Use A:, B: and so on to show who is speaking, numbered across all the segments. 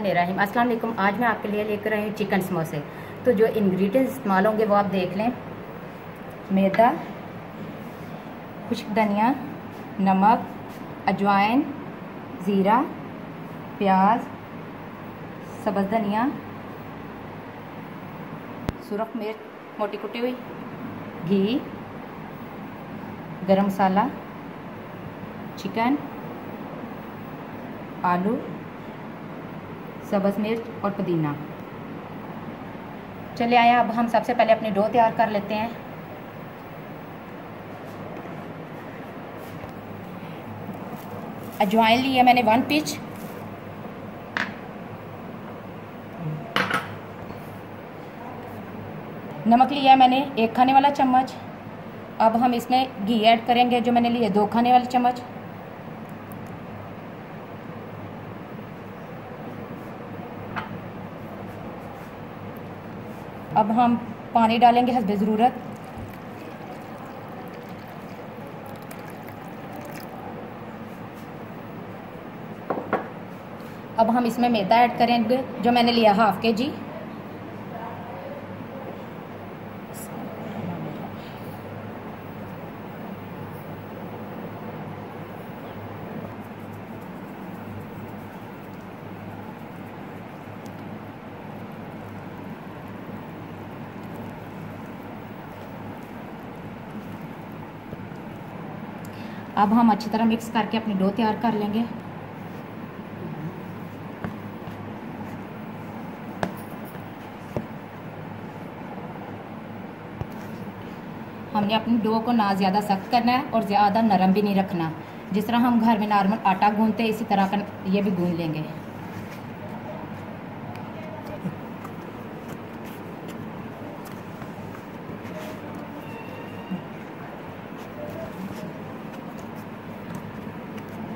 A: बिस्मिल्लाहिर्रहमानिर्रहीम। अस्सलाम वालेकुम। आज मैं आपके लिए लेकर आई हूँ चिकन समोसे। तो जो इंग्रेडिएंट्स इस्तेमाल होंगे वो आप देख लें। मैदा, खुश्क धनिया, नमक, अजवाइन, ज़ीरा, प्याज, सब्ज़ धनिया, सुरख मिर्च मोटी कुटी हुई, घी, गरम मसाला, चिकन, आलू, सब्ज़ मिर्च और पुदीना। चलिए आया, अब हम सबसे पहले अपनी डो तैयार कर लेते हैं। अजवाइन ली है मैंने 1 पिंच, नमक लिया है मैंने 1 खाने वाला चम्मच। अब हम इसमें घी ऐड करेंगे जो मैंने लिए 2 खाने वाले चम्मच। अब हम पानी डालेंगे हस्बे ज़रूरत। अब हम इसमें मैदा ऐड करेंगे जो मैंने लिया 1/2 kg। अब हम अच्छी तरह मिक्स करके अपनी डो तैयार कर लेंगे। हमने अपनी डो को ना ज़्यादा सख्त करना है और ज़्यादा नरम भी नहीं रखना। जिस तरह हम घर में नॉर्मल आटा गूंथते हैं इसी तरह का ये भी गूंथ लेंगे।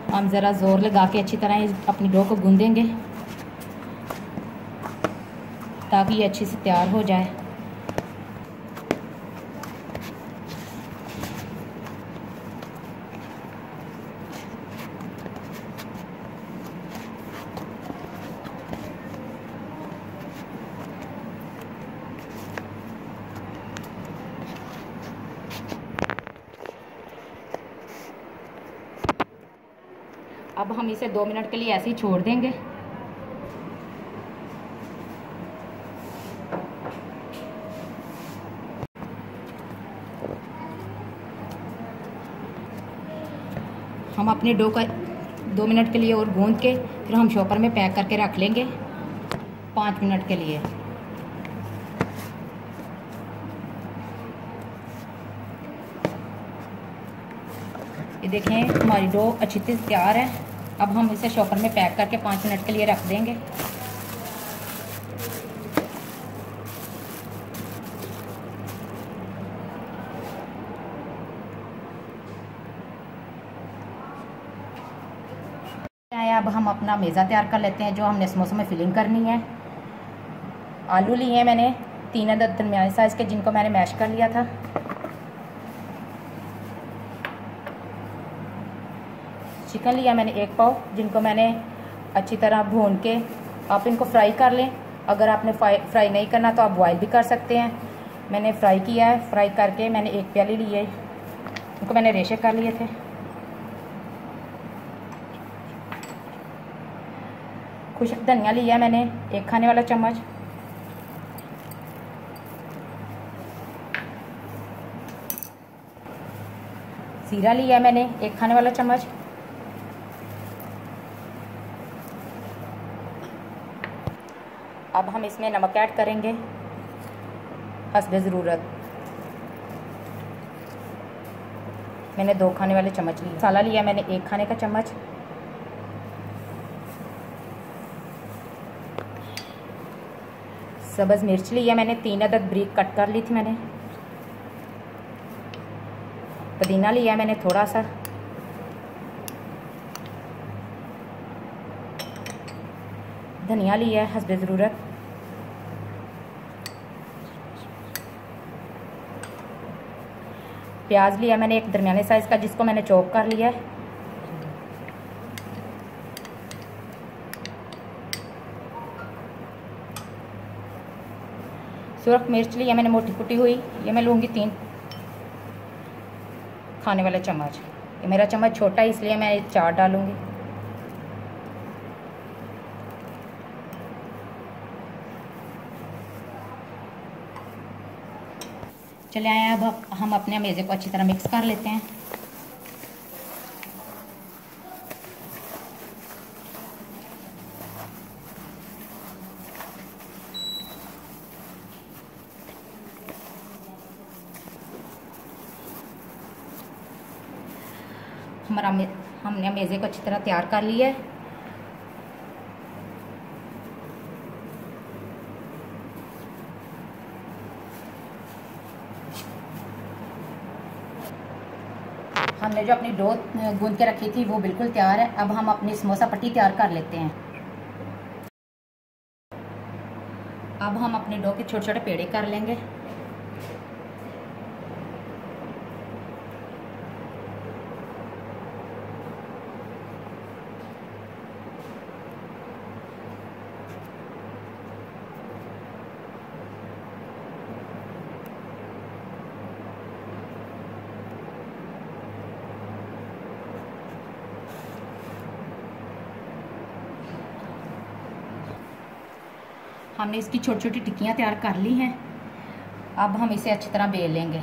A: हम ज़रा ज़ोर लगा के अच्छी तरह अपनी डो को गूंदेंगे ताकि ये अच्छी से तैयार हो जाए। अब हम इसे 2 मिनट के लिए ऐसे ही छोड़ देंगे। हम अपने डो का 2 मिनट के लिए और गूंद के फिर हम शॉपर में पैक करके रख लेंगे 5 मिनट के लिए। ये देखें हमारी डो अच्छी तरह तैयार है। अब हम इसे शॉपर में पैक करके 5 मिनट के लिए रख देंगे। अब हम अपना मेज़ा तैयार कर लेते हैं जो हमने समोसों में फिलिंग करनी है। आलू लिए हैं मैंने 3 अदद दरमियाने साइज़ के जिनको मैंने मैश कर लिया था। चिकन लिया मैंने 1 पाव जिनको मैंने अच्छी तरह भून के, आप इनको फ्राई कर लें। अगर आपने फ्राई नहीं करना तो आप बॉयल भी कर सकते हैं। मैंने फ्राई किया है। फ्राई करके मैंने 1 प्याली ली है, इनको मैंने रेशे कर लिए थे। खुश्क धनिया लिया है मैंने 1 खाने वाला चम्मच। ज़ीरा लिया है मैंने 1 खाने वाला चम्मच। अब हम इसमें नमक ऐड करेंगे हस्बे ज़रूरत। मैंने 2 खाने वाले चम्मच लिए। मसाला लिया मैंने 1 खाने का चम्मच। सब्ज़ मिर्च लिया मैंने 3 अदद ब्रीक कट कर ली थी मैंने। पुदीना लिया मैंने थोड़ा सा। धनिया लिया है हस्बे ज़रूरत। प्याज लिया मैंने एक दरमियाने साइज़ का जिसको मैंने चॉप कर लिया है। सुरख मिर्च ली है मैंने मोटी कुटी हुई, ये मैं लूँगी 3 खाने वाला चम्मच। ये मेरा चम्मच छोटा है इसलिए मैं 4 डालूँगी। चले आए, अब हम अपने मेज़े को अच्छी तरह मिक्स कर लेते हैं। हमने मेज़े को अच्छी तरह तैयार कर लिया है। हमने जो अपनी डो गूंद के रखी थी वो बिल्कुल तैयार है। अब हम अपनी समोसा पट्टी तैयार कर लेते हैं। अब हम अपने डो के छोटे छोटे पेड़े कर लेंगे। हमने इसकी छोटी छोटी टिक्कियाँ तैयार कर ली हैं। अब हम इसे अच्छी तरह बेल लेंगे।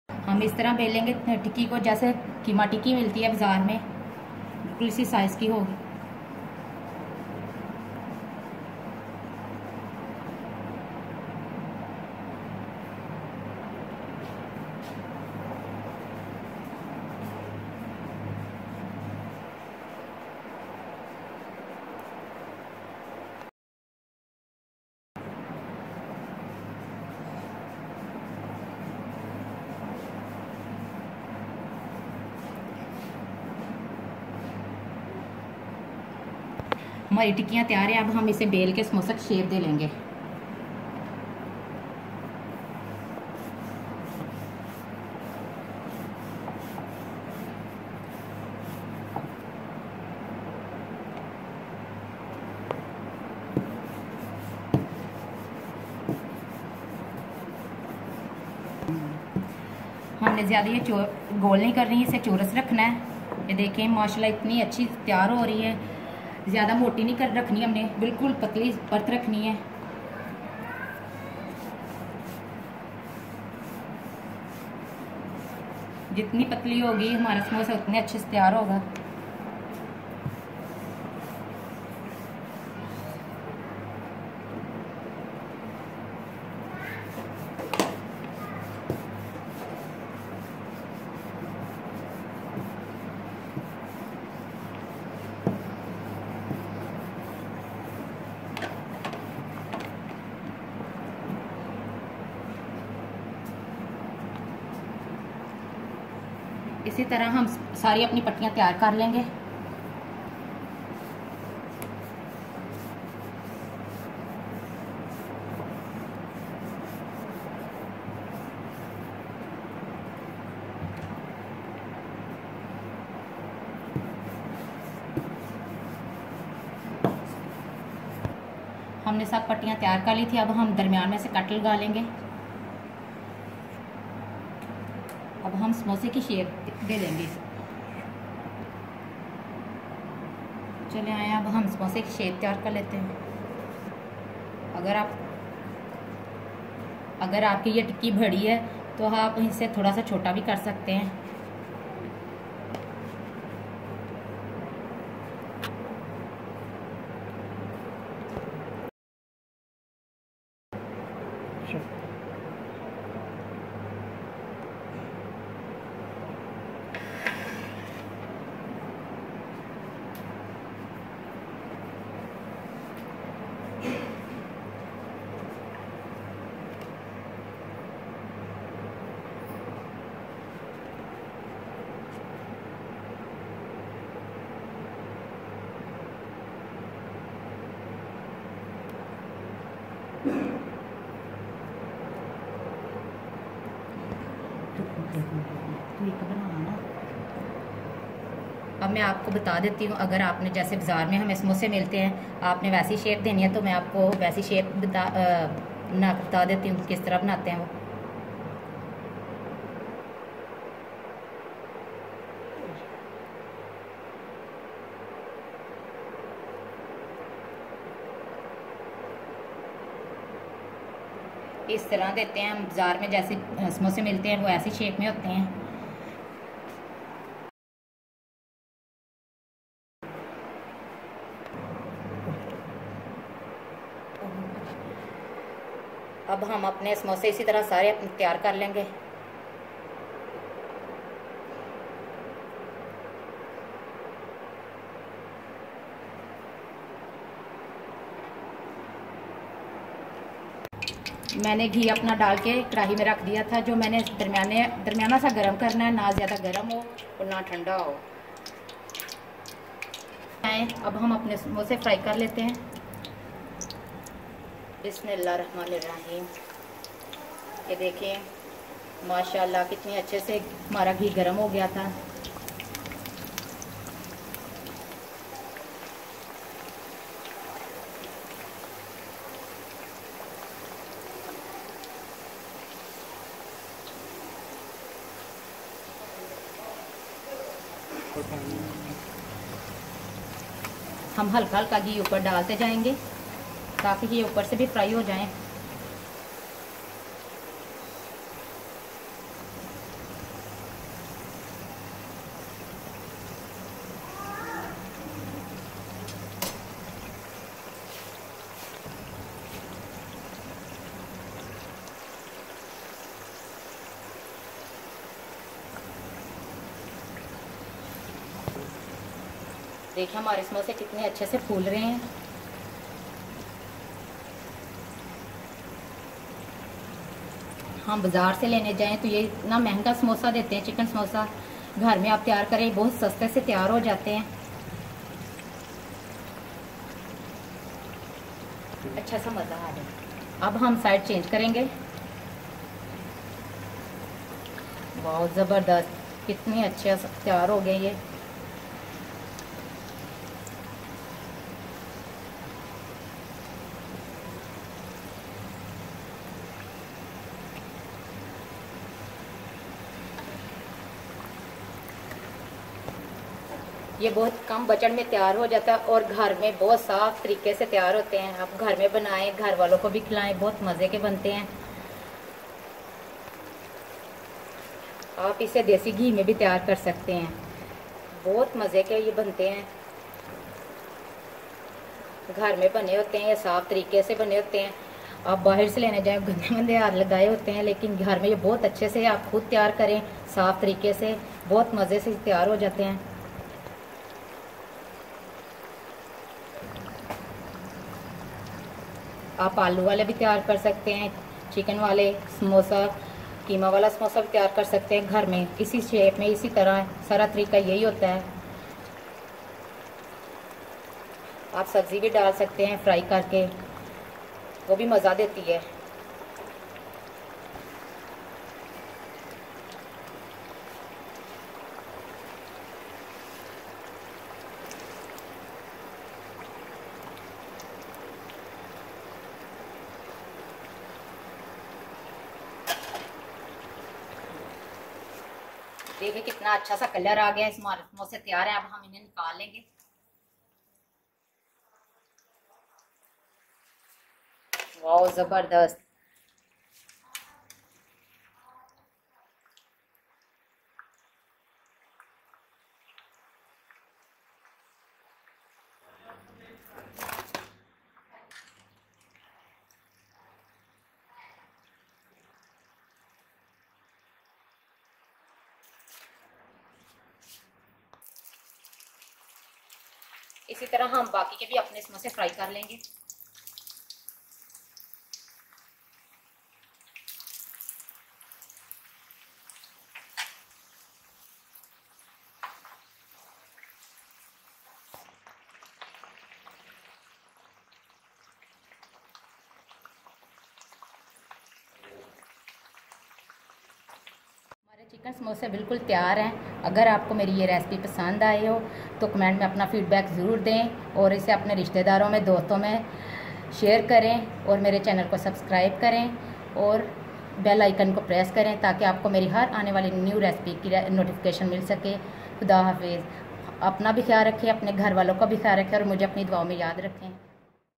A: हम इस तरह बेलेंगे टिक्की को, जैसे कीमा टिक्की मिलती है बाज़ार में, बिल्कुल इसी साइज़ की होगी। हमारी टिक्कियाँ तैयार है। अब हम इसे बेल के समोसा की शेप दे लेंगे। हमने ज़्यादा ये गोल नहीं कर रही, इसे चौरस रखना है। ये देखें माशाल्लाह इतनी अच्छी तैयार हो रही है। ज़्यादा मोटी नहीं कर रखनी हमने, बिल्कुल पतली परत रखनी है। जितनी पतली होगी हमारा समोसा उतने अच्छे से तैयार होगा। इसी तरह हम सारी अपनी पट्टियाँ तैयार कर लेंगे। हमने सब पट्टियाँ तैयार कर ली थी। अब हम दरमियान में से कट लगा लेंगे। अब हम समोसे की शेप दे देंगे। चले आए, अब हम समोसे की शेप तैयार कर लेते हैं। अगर आपकी ये टिक्की बड़ी है तो आप इसे थोड़ा सा छोटा भी कर सकते हैं। अब मैं आपको बता देती हूँ, अगर आपने जैसे बाज़ार में हमें समोसे मिलते हैं, आपने वैसी शेप देनी है तो मैं आपको वैसी शेप बता देती हूँ किस तरह बनाते हैं वो। इस तरह देते हैं हम, बाज़ार में जैसे समोसे मिलते हैं वो ऐसी शेप में होते हैं। अब हम अपने समोसे इसी तरह सारे तैयार कर लेंगे। मैंने घी अपना डाल के कढ़ाई में रख दिया था, जो मैंने दरमियाना सा गर्म करना है, ना ज़्यादा गर्म हो और ना ठंडा हो। अब हम अपने समोसे फ्राई कर लेते हैं। बिस्मिल्लाहिर्रहमानिर्रहीम। ये देखें माशाल्लाह कितनी अच्छे से हमारा घी गर्म हो गया था। हम हल्का हल्का घी ऊपर डालते जाएंगे ताकि ये ऊपर से भी फ्राई हो जाएं। देखिए हमारे समोसे कितने अच्छे से फूल रहे हैं। हम बाज़ार से लेने जाएं तो ये इतना महंगा समोसा देते हैं, चिकन समोसा। घर में आप तैयार करें, बहुत सस्ते से तैयार हो जाते हैं। अच्छा सा मज़ा आ जाए। अब हम साइड चेंज करेंगे। बहुत ज़बरदस्त, कितनी अच्छे तैयार हो गए ये। ये बहुत कम बजट में तैयार हो जाता है और घर में बहुत साफ तरीके से तैयार होते हैं। आप घर में बनाएं, घर वालों को भी खिलाएं, बहुत मज़े के बनते हैं। आप इसे देसी घी में भी तैयार कर सकते हैं, बहुत मज़े के ये बनते हैं। घर में बने होते हैं, ये साफ तरीके से बने होते हैं। आप बाहर से लेने जाएं, गंदे गंदे हाथ लगाए होते हैं, लेकिन घर में ये बहुत अच्छे से आप खुद तैयार करें साफ तरीके से, बहुत मज़े से तैयार हो जाते हैं। आप आलू वाले भी तैयार कर सकते हैं, चिकन वाले समोसा, कीमा वाला समोसा भी तैयार कर सकते हैं घर में, इसी शेप में, इसी तरह। सारा तरीका यही होता है। आप सब्ज़ी भी डाल सकते हैं फ्राई करके, वो भी मज़ा देती है। देखिए कितना अच्छा सा कलर आ गया है, हमारे समोसे तैयार हैं। अब हम इन्हें निकाल लेंगे। वाह ज़बरदस्त। इसी तरह हम बाकी के भी अपने समोसे फ्राई कर लेंगे। चिकन समोसे बिल्कुल तैयार हैं। अगर आपको मेरी ये रेसिपी पसंद आई हो तो कमेंट में अपना फीडबैक ज़रूर दें और इसे अपने रिश्तेदारों में, दोस्तों में शेयर करें और मेरे चैनल को सब्सक्राइब करें और बेल आइकन को प्रेस करें ताकि आपको मेरी हर आने वाली न्यू रेसिपी की नोटिफिकेशन मिल सके। खुदा हाफिज़। अपना भी ख्याल रखें, अपने घर वालों का भी ख्याल रखें और मुझे अपनी दुआओं में याद रखें।